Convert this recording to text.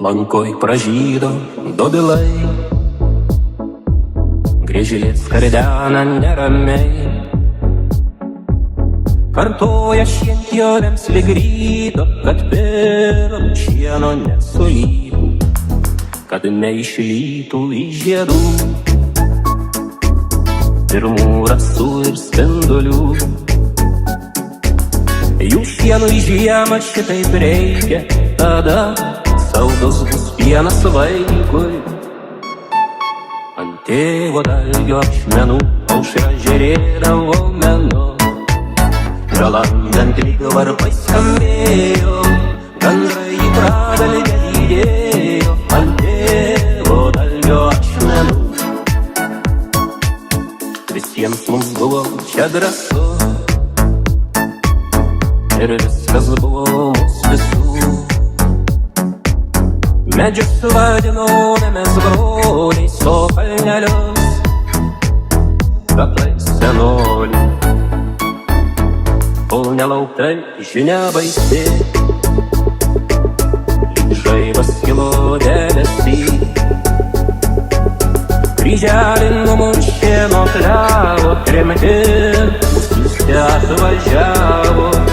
Lankoj pražydo dobilai, griežlės kardena neramiai, kartoja šienpjovėms lyg ryto, kad pirm šieno nesulytų, kad neišlytų iš žiedų pirmų rasų ir spindulių. Jų šienų į žiemą šitaip reikia, tada saldus bus pienas vaikui. Ant tėvo dalgio ašmenų aušra žėrėdavo menu, žalandant lyg varpai skambėjo, gandrai į pradalgę lydėjo. Ant tėvo dalgio ašmenų visiems mums buvo čia drąsu, ir viskas buvo mūsų visų. Medžius vadinome mes broliais, o kalnelius kaplais senolių. Kol nelauktai žinia baisi, lyg žaibas kilo debesy, kryželį numuršė nuo klevo, tremti mūsų atvažiavo.